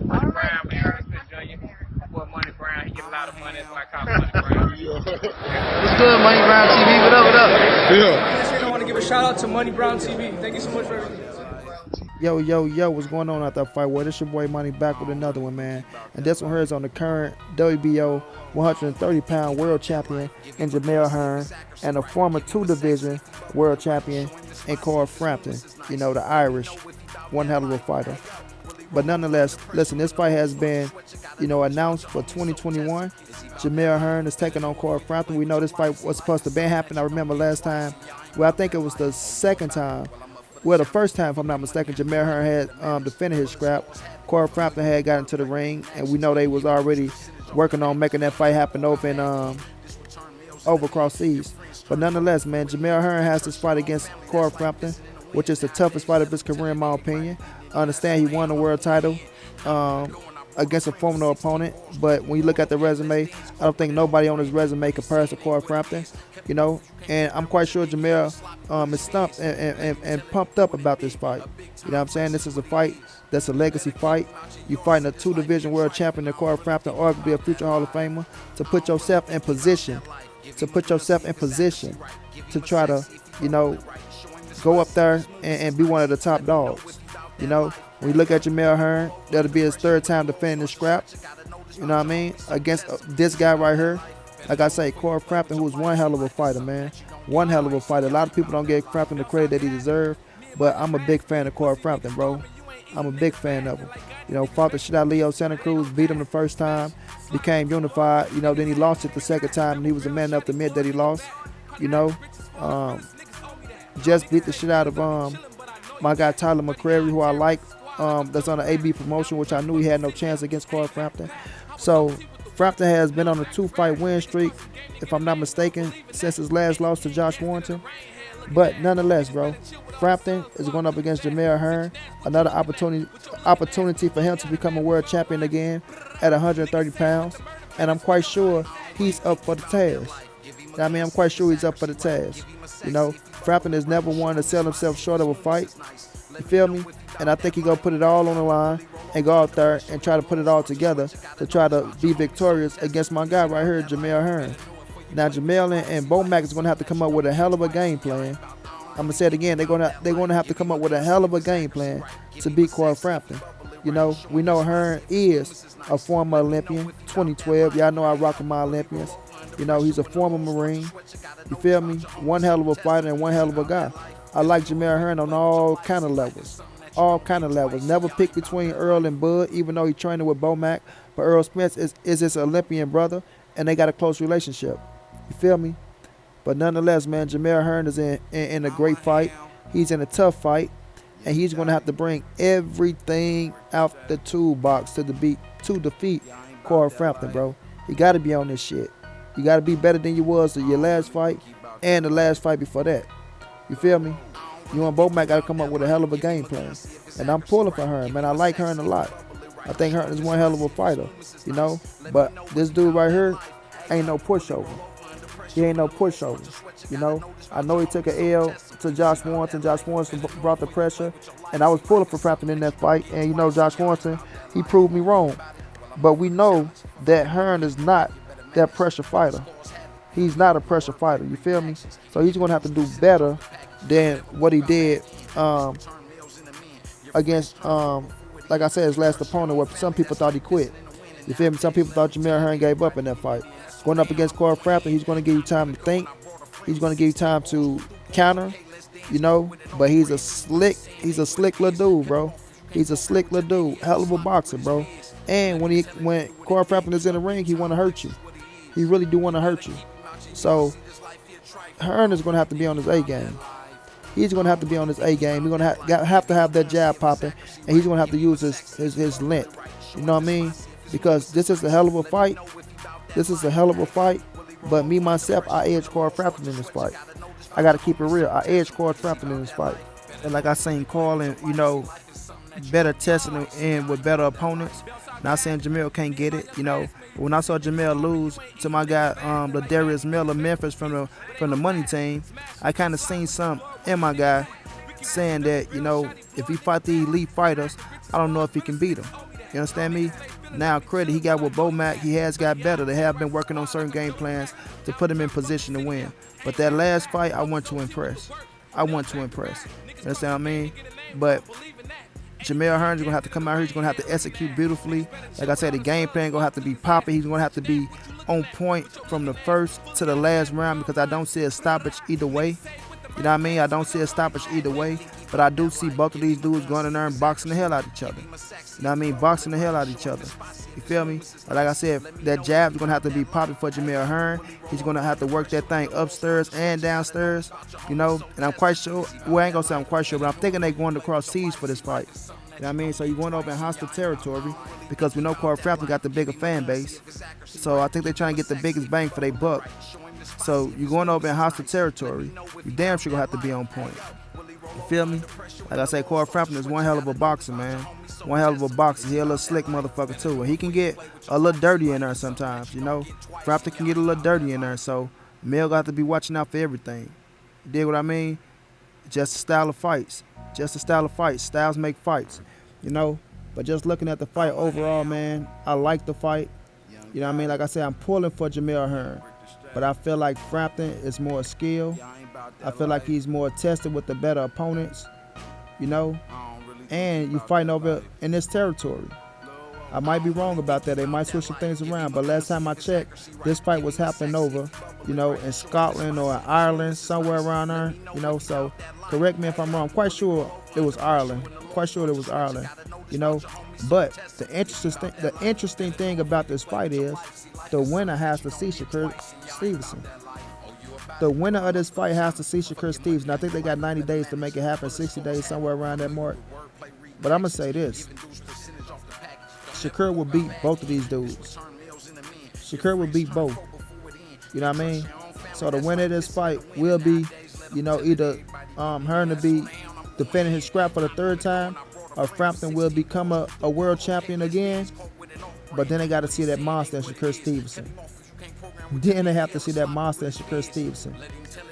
Money Brown, man, Mr. Junior. My boy Money Brown, he get a lot of money, that's why I call him Money Brown. What's good, Money Brown TV? What up, what up? Yeah. I want to give a shout out to Money Brown TV. Thank you so much for everything. Yo, what's going on out there, fight world? This your boy Money back with another one, man. And this one here is on the current WBO 130-pound world champion in Jamel Hearn and a former 2-division world champion in Frampton. You know, the Irish, one hell of a fighter. But nonetheless, listen, this fight has been, announced for 2021. Jamel Hearn is taking on Frampton. We know this fight was supposed to be happening. I remember last time, I think it was the second time. Well, the first time, if I'm not mistaken, Jamel Hearn had defended his scrap. Frampton had got into the ring, and we know they was already working on making that fight happen over across seas. But nonetheless, man, Jamel Hearn has this fight against Frampton, which is the toughest fight of his career, in my opinion. I understand he won the world title against a formidable opponent, but when you look at the resume, I don't think nobody on his resume compares to Frampton, and I'm quite sure Jamel is stumped and pumped up about this fight. You know what I'm saying? This is a fight that's a legacy fight. You fighting a 2-division world champion in Frampton, arguably a future Hall of Famer, to put yourself in position, to try to, go up there and be one of the top dogs. When you look at Jamel Hearn, that'll be his third time defending the scrap. You know what I mean? Against this guy right here. Like I say, Frampton, who was one hell of a fighter, man. One hell of a fighter. A lot of people don't give Frampton the credit that he deserves, but I'm a big fan of Frampton, bro. I'm a big fan of him. Fought the shit out of Leo Santa Cruz, beat him the first time, became unified. Then he lost it the second time, and he was a man enough to admit that he lost. Just beat the shit out of my guy Tyler McCrary, who I like, that's on the AB promotion, which I knew he had no chance against Frampton. So Frampton has been on a 2-fight win streak, if I'm not mistaken, since his last loss to Josh Warrington. But nonetheless, bro, Frampton is going up against Jamel Hearn, another opportunity for him to become a world champion again at 130 pounds. And I'm quite sure he's up for the task. I'm quite sure he's up for the task. Frampton has never wanted to sell himself short of a fight. You feel me? And I think he's going to put it all on the line and go out there and try to put it all together to try to be victorious against my guy right here, Jamel Hearn. Now, Jamel and Bomac is going to have to come up with a hell of a game plan. I'm going to say it again. They're going to have to come up with a hell of a game plan to beat Frampton. We know Hearn is a former Olympian, 2012. Y'all know I rock with my Olympians. He's a former Marine. You feel me? One hell of a fighter and one hell of a guy. I like Jamel Hearn on all kind of levels. Never pick between Earl and Bud, even though he's training with Bomac. But Earl Spence is his Olympian brother, and they got a close relationship. You feel me? But nonetheless, man, Jamel Hearn is in a great fight. He's in a tough fight, and he's going to have to bring everything out the toolbox to defeat Frampton, bro. You got to be on this shit. You got to be better than you was in your last fight and the last fight before that. You feel me? You and Bomac got to come up with a hell of a game plan. And I'm pulling for Hearn, man. I like Hearn a lot. I think Hearn is one hell of a fighter, But this dude right here ain't no pushover. He ain't no pushover, I know he took an L to Josh Warrington. Josh Warrington brought the pressure, and I was pulling for Frampton in that fight. And Josh Warrington, he proved me wrong. But we know that Hearn is not that pressure fighter. He's not a pressure fighter, you feel me? So he's going to have to do better than what he did against, like I said, his last opponent, where some people thought he quit. You feel me? Some people thought Jamel Hearn gave up in that fight. Going up against Frampton, he's going to give you time to think. He's going to give you time to counter, But he's a slick little dude, bro. He's a slick little dude. Hell of a boxer, bro. And when Frampton is in the ring, he want to hurt you. He really do want to hurt you. So Hearn is going to have to be on his A game. He's going to have to be on his A game. He's going to have that jab popping, and he's going to have to use his length. You know what I mean? Because this is a hell of a fight. But me, myself, I edge Frampton in this fight. I got to keep it real. I edge Frampton in this fight. And like I seen Carl and, better testing in with better opponents. Not saying Jamel can't get it, But when I saw Jamel lose to my guy, Darius Miller, Memphis from the money team, I kind of seen something in my guy saying that, if he fight the elite fighters, I don't know if he can beat them. You understand me? Now credit he got with Bomac, he has got better. They have been working on certain game plans to put him in position to win. But that last fight, I want to impress. You understand what I mean? But Jamel Hearns is gonna have to come out here. He's gonna have to execute beautifully. Like I said, the game plan gonna have to be popping. He's gonna have to be on point from the first to the last round because I don't see a stoppage either way. You know what I mean? I don't see a stoppage either way, but I do see both of these dudes going in there and boxing the hell out of each other. You know what I mean? Boxing the hell out of each other. You feel me? But like I said, that jab's going to have to be popping for Jamel Hearn. He's going to have to work that thing upstairs and downstairs, you know? And I'm quite sure, well, I ain't going to say I'm quite sure, but I'm thinking they're going to cross seas for this fight. You know what I mean? So you're going over in hostile territory because we know Corey Frampton got the bigger fan base. So I think they're trying to get the biggest bang for their buck. So you're going over in hostile territory. You damn sure gonna have to be on point. You feel me? Like I say, Corey Frampton is one hell of a boxer, man. One hell of a boxer. He a little slick motherfucker too. And he can get a little dirty in there sometimes, you know. Frampton can get a little dirty in there. So Mel got to be watching out for everything. You dig what I mean? Just a style of fights. Just a style of fights. Styles make fights, you know. But just looking at the fight overall, man, I like the fight. You know what I mean? Like I said, I'm pulling for Jamel Hearn. But I feel like Frampton is more skilled. I feel like he's more tested with the better opponents, you know. And you fighting over in this territory. I might be wrong about that. They might switch some things around. But last time I checked, this fight was happening over, you know, in Scotland or in Ireland, somewhere around there, you know. So correct me if I'm wrong. I'm quite sure it was Ireland. You know. But the interesting thing about this fight is the winner has to see Shakur Stevenson. The winner of this fight has to see Shakur Stevenson. I think they got 90 days to make it happen, 60 days, somewhere around that mark. But I'm going to say this. Shakur will beat both of these dudes. Shakur will beat both. You know what I mean? So the winner of this fight will be, you know, either Hearn to be defending his scrap for the third time, or Frampton will become a world champion again. But then they got to see that monster in Shakur Stevenson. Then they have to see that monster in Shakur Stevenson.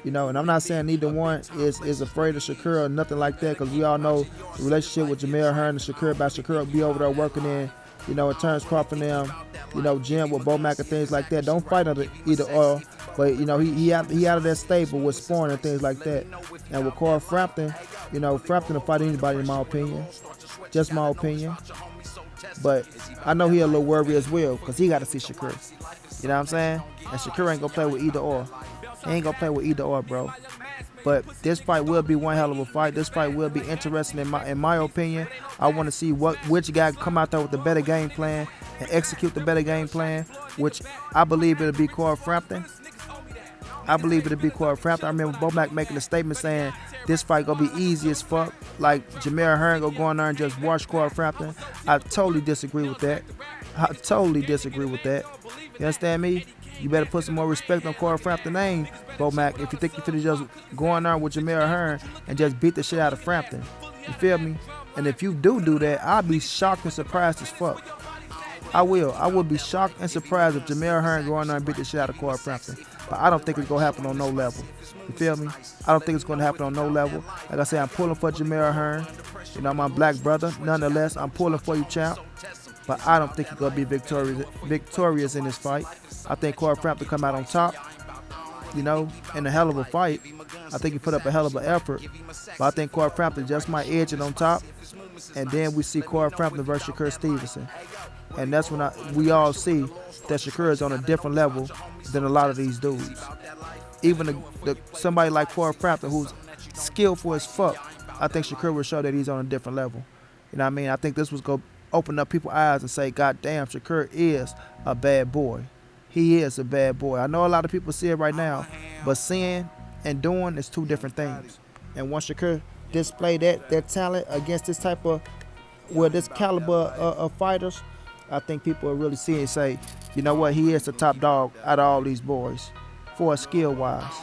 You know, and I'm not saying neither one is afraid of Shakur or nothing like that, because we all know the relationship with Jamel Hearn and Shakur, about Shakur will be over there working in, you know, in Terrence Crawford and them, you know, gym with Bomac and things like that. Don't fight under either or. But, you know, he out of that stable with sparring and things like that. And with Corey Frampton, you know, Frampton will fight anybody in my opinion. Just my opinion. But I know he a little worried as well because he got to see Shakur. You know what I'm saying? And Shakur ain't going to play with either or. He ain't going to play with either or, bro. But this fight will be one hell of a fight. This fight will be interesting in my opinion. I want to see which guy come out there with the better game plan and execute the better game plan, which I believe it'll be Corey Frampton. I remember Bomac making a statement saying this fight gonna be easy as fuck. Like Jamel Hearn gonna go in there and just watch Corey Frampton. I totally disagree with that. You understand me? You better put some more respect on Corey Frampton's name, Bomac, if you think you finna just go in there with Jamel Hearn and just beat the shit out of Frampton. You feel me? And if you do that, I'll be shocked and surprised as fuck. I will be shocked and surprised if Jamel Hearn go in there and beat the shit out of Corey Frampton. But I don't think it's going to happen on no level. You feel me? I don't think it's going to happen on no level. Like I said, I'm pulling for Jamel Hearn. You know, my black brother. Nonetheless, I'm pulling for you, champ. But I don't think he's going to be victorious in this fight. I think Corey Frampton come out on top, you know, in a hell of a fight. I think he put up a hell of an effort. But I think Corey Frampton just might edge it on top. And then we see Corey Frampton versus Shakur Stevenson. And that's when we all see that Shakur is on a different level than a lot of these dudes. Even somebody like Corey Frampton, who's skillful as fuck, I think Shakur will show that he's on a different level. You know what I mean? I think this was going to open up people's eyes and say, God damn, Shakur is a bad boy. He is a bad boy. I know a lot of people see it right now, but seeing and doing is two different things. And once Shakur display that talent against this type of, this caliber of fighters, I think people will really see and say, you know what, he is the top dog out of all these boys for skill-wise,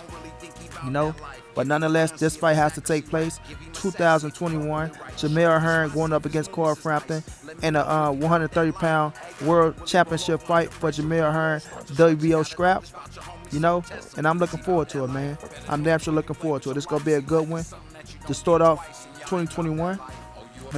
you know. But nonetheless, this fight has to take place 2021. Jamel Hearn going up against Corey Frampton in a 130-pound world championship fight for Jamel Hearn, WBO scrap, you know. And I'm looking forward to it, man. I'm damn sure looking forward to it. It's going to be a good one to start off 2021.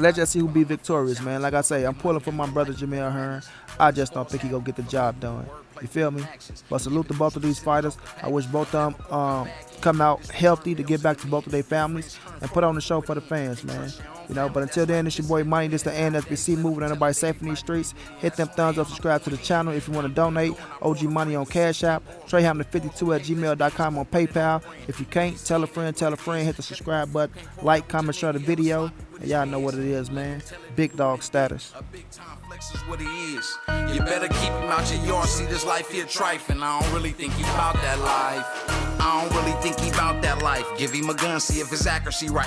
let's just see who be victorious, man. Like I say, I'm pulling for my brother Jamel Hearn. I just don't think he gonna get the job done. You feel me? But salute to both of these fighters. I wish both of them come out healthy to get back to both of their families and put on the show for the fans, man. You know, but until then, it's your boy Money. This the NSBC moving everybody safe in these streets. Hit them thumbs up, subscribe to the channel if you want to donate. OG Money on Cash App. TreyHamlin52@gmail.com on PayPal. If you can't, tell a friend, hit the subscribe button, like, comment, share the video. And y'all know what it is, man. Big dog status. Is what he is. You better keep him out your yard. See this life here trifling. I don't really think he about that life. I don't really think he about that life. Give him a gun, see if his accuracy right.